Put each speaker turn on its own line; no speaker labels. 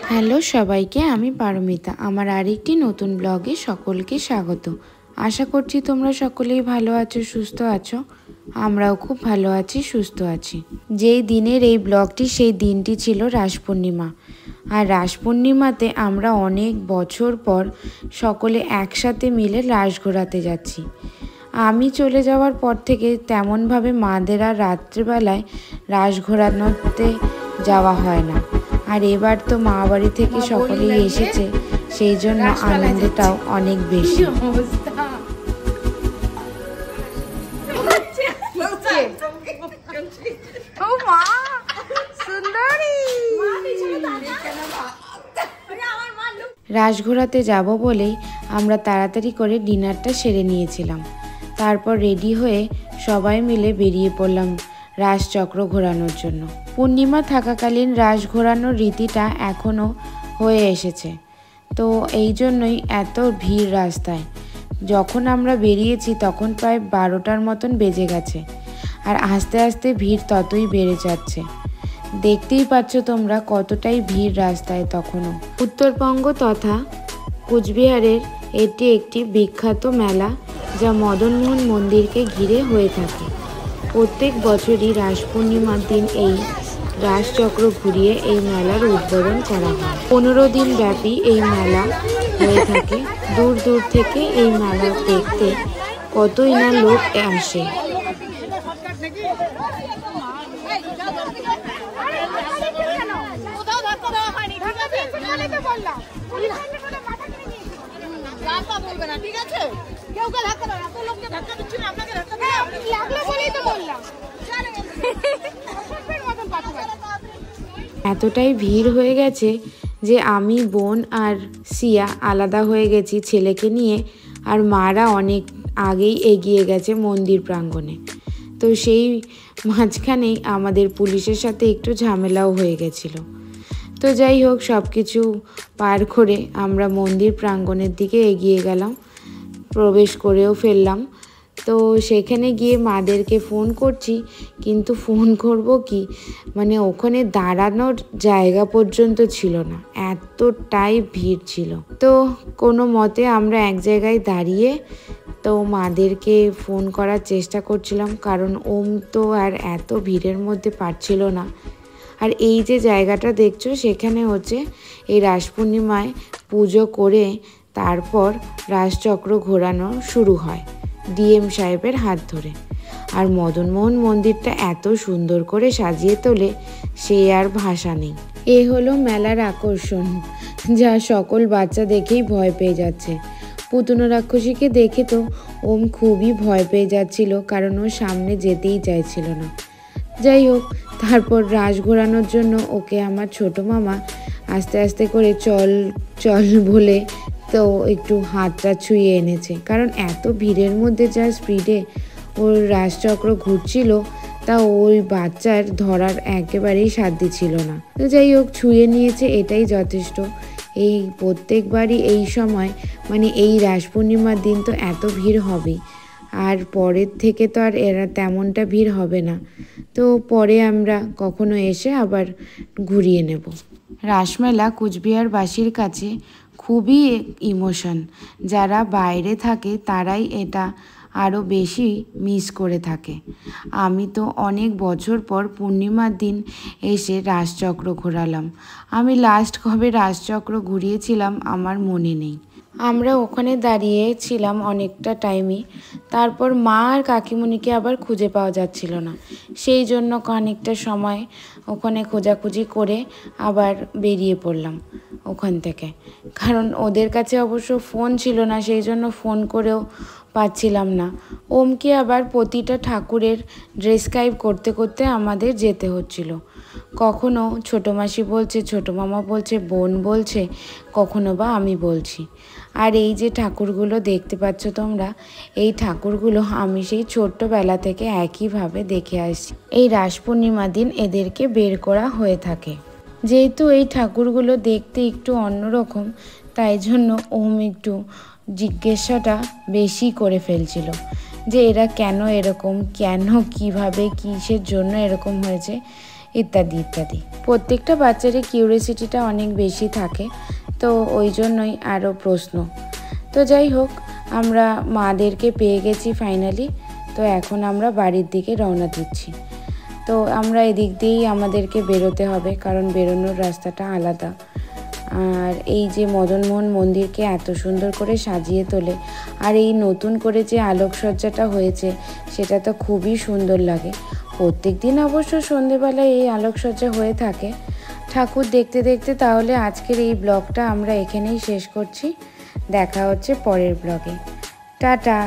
Hello সবাইকে, আমি পারমিতা। আমার আরেকটি নতুন ব্লগে সকলকে স্বাগত। আশা করছি তোমরা সকলেই ভালো আছো, সুস্থ আছো। আমরাও খুব ভালো আছি, সুস্থ আছি। যেই দিনের এই ব্লগটি, সেই দিনটি ছিল রাস পূর্ণিমা। আর রাস পূর্ণিমাতে আমরা অনেক বছর পর সকলে একসাথে মিলে রাস ঘোরাতে যাচ্ছি। আমি চলে যাওয়ার পর থেকে তেমনভাবে মাদের আর রাত্রিবেলায় রাস ঘোরানোতে যাওয়া হয় না। আর এবার তো মা বাড়ি থেকে সকলেই এসেছে, সেই জন্য আনন্দটাও অনেক বেশি। রাস ঘোরাতে যাব বলেই আমরা তাড়াতাড়ি করে ডিনারটা সেরে নিয়েছিলাম। তারপর রেডি হয়ে সবাই মিলে বেরিয়ে পড়লাম রাসচক্র ঘোরানোর জন্য। পূর্ণিমা থাকাকালীন রাস ঘোরানোর রীতিটা এখনও হয়ে এসেছে, তো এই জন্যই এত ভিড় রাস্তায়। যখন আমরা বেরিয়েছি তখন প্রায় 12টার মতন বেজে গেছে, আর আস্তে আস্তে ভিড় ততই বেড়ে যাচ্ছে। দেখতেই পাচ্ছ তোমরা কতটাই ভিড় রাস্তায় তখনও। উত্তরবঙ্গ তথা কোচবিহারের এটি একটি বিখ্যাত মেলা, যা মদনমোহন মন্দিরকে ঘিরে হয়ে থাকে। প্রত্যেক বছরই রাস পূর্ণিমার দিন এই রাসচক্র ঘুরিয়ে এই মেলার উদ্বোধন করা হয়। 15 দিন ব্যাপী এই মেলা হয়ে থাকে। দূর দূর থেকে এই মেলা দেখতে কতই না লোক আসে। এতটাই ভিড় হয়ে গেছে যে আমি, বোন আর সিয়া আলাদা হয়ে গেছি ছেলেকে নিয়ে, আর মারা অনেক আগেই এগিয়ে গেছে মন্দির প্রাঙ্গণে। তো সেই মাঝখানেই আমাদের পুলিশের সাথে একটু ঝামেলাও হয়ে গেছিল। তো যাই হোক, সব কিছু পার করে আমরা মন্দির প্রাঙ্গণের দিকে এগিয়ে গেলাম, প্রবেশ করেও ফেললাম। তো সেখানে গিয়ে মাদেরকে ফোন করছি, কিন্তু ফোন করব কি, মানে ওখানে দাঁড়ানোর জায়গা পর্যন্ত ছিল না, এতটাই ভিড় ছিল। তো কোনো মতে আমরা এক জায়গায় দাঁড়িয়ে তো মাদেরকে ফোন করার চেষ্টা করছিলাম, কারণ ওম তো আর এত ভিড়ের মধ্যে পারছিল না। আর এই যে জায়গাটা দেখছো, সেখানে হচ্ছে এই রাস পূর্ণিমায় পুজো করে তারপর রাসচক্র ঘোরানো শুরু হয় ডিএম সাহেবের হাত ধরে। আর মদনমোহন মন্দিরটা এত সুন্দর করে সাজিয়ে তোলে, সে আর ভাষা নেই। এ হলো মেলার আকর্ষণ, যা সকল বাচ্চা দেখেই ভয় পেয়ে যাচ্ছে। পুতুনা রাক্ষসীকে দেখে তো ওম খুবই ভয় পেয়ে যাচ্ছিল, কারণ ও সামনে যেতেই চাইছিল না। যাই হোক, তারপর রাস ঘোরানোর জন্য ওকে আমার ছোট মামা আস্তে আস্তে করে চল চল বলে তো একটু হাতটা ছুঁয়ে এনেছে, কারণ এত ভিড়ের মধ্যে যা স্পিডে ওর রাসচক্র ঘুরছিল, তা ওই বাচ্চার ধরার একেবারেই সাধ্য ছিল না। তো যাই হোক, ছুঁয়ে নিয়েছে, এটাই যথেষ্ট। এই প্রত্যেকবারই এই সময়, মানে এই রাস পূর্ণিমার দিন তো এত ভিড় হবেই, আর পরের থেকে তো আর এরা তেমনটা ভিড় হবে না। তো পরে আমরা কখনো এসে আবার ঘুরিয়ে নেব। রাসমেলা কুচবিহারবাসীর কাছে খুবই ইমোশন। যারা বাইরে থাকে তারাই এটা আরও বেশি মিস করে থাকে। আমি তো অনেক বছর পর পূর্ণিমার দিন এসে রাসচক্র ঘোরালাম। আমি লাস্ট কবে রাসচক্র ঘুরিয়েছিলাম আমার মনে নেই। আমরা ওখানে দাঁড়িয়েছিলাম অনেকটা টাইমই। তারপর মা আর কাকিমণিকে আবার খুঁজে পাওয়া যাচ্ছিল না, সেই জন্য খানিকটা সময় ওখানে খোঁজাখুঁজি করে আবার বেরিয়ে পড়লাম ওখান থেকে। কারণ ওদের কাছে অবশ্য ফোন ছিল না, সেই জন্য ফোন করেও পাচ্ছিলাম না। ওমকে আবার প্রতিটা ঠাকুরের ডেসক্রাইব করতে করতে আমাদের যেতে হচ্ছিল। কখনো ছোটো মাসি বলছে, ছোটো মামা বলছে, বোন বলছে, কখনো বা আমি বলছি। আর এই যে ঠাকুরগুলো দেখতে পাচ্ছ তোমরা, এই ঠাকুরগুলো আমি সেই ছোট্টবেলা থেকে একইভাবে দেখে আসছি। এই রাস পূর্ণিমা দিন এদেরকে বের করা হয়ে থাকে। যেহেতু এই ঠাকুরগুলো দেখতে একটু অন্যরকম, তাই জন্য ওম একটু জিজ্ঞাসাটা বেশি করে ফেলছিল যে এরা কেন এরকম, কেন কিভাবে কিসের জন্য এরকম হয়েছে ইত্যাদি ইত্যাদি। প্রত্যেকটা বাচ্চারই কিউরিয়াসিটিটা অনেক বেশি থাকে, তো ওই জন্যই আরও প্রশ্ন। তো যাই হোক, আমরা মাদেরকে পেয়ে গেছি ফাইনালি। তো এখন আমরা বাড়ির দিকে রওনা দিচ্ছি। তো আমরা এদিক দিয়েই আমাদেরকে বেরোতে হবে, কারণ বেরোনোর রাস্তাটা আলাদা। আর এই যে মদনমোহন মন্দিরকে এত সুন্দর করে সাজিয়ে তোলে, আর এই নতুন করে যে আলোকসজ্জাটা হয়েছে সেটা তো খুবই সুন্দর লাগে। প্রত্যেক দিন অবশ্য সন্ধেবেলায় এই আলোকসজ্জা হয়ে থাকে ঠাকুর দেখতে দেখতে। তাহলে আজকের এই ব্লগটা আমরা এখানেই শেষ করছি। দেখা হচ্ছে পরের ব্লগে। টাটা।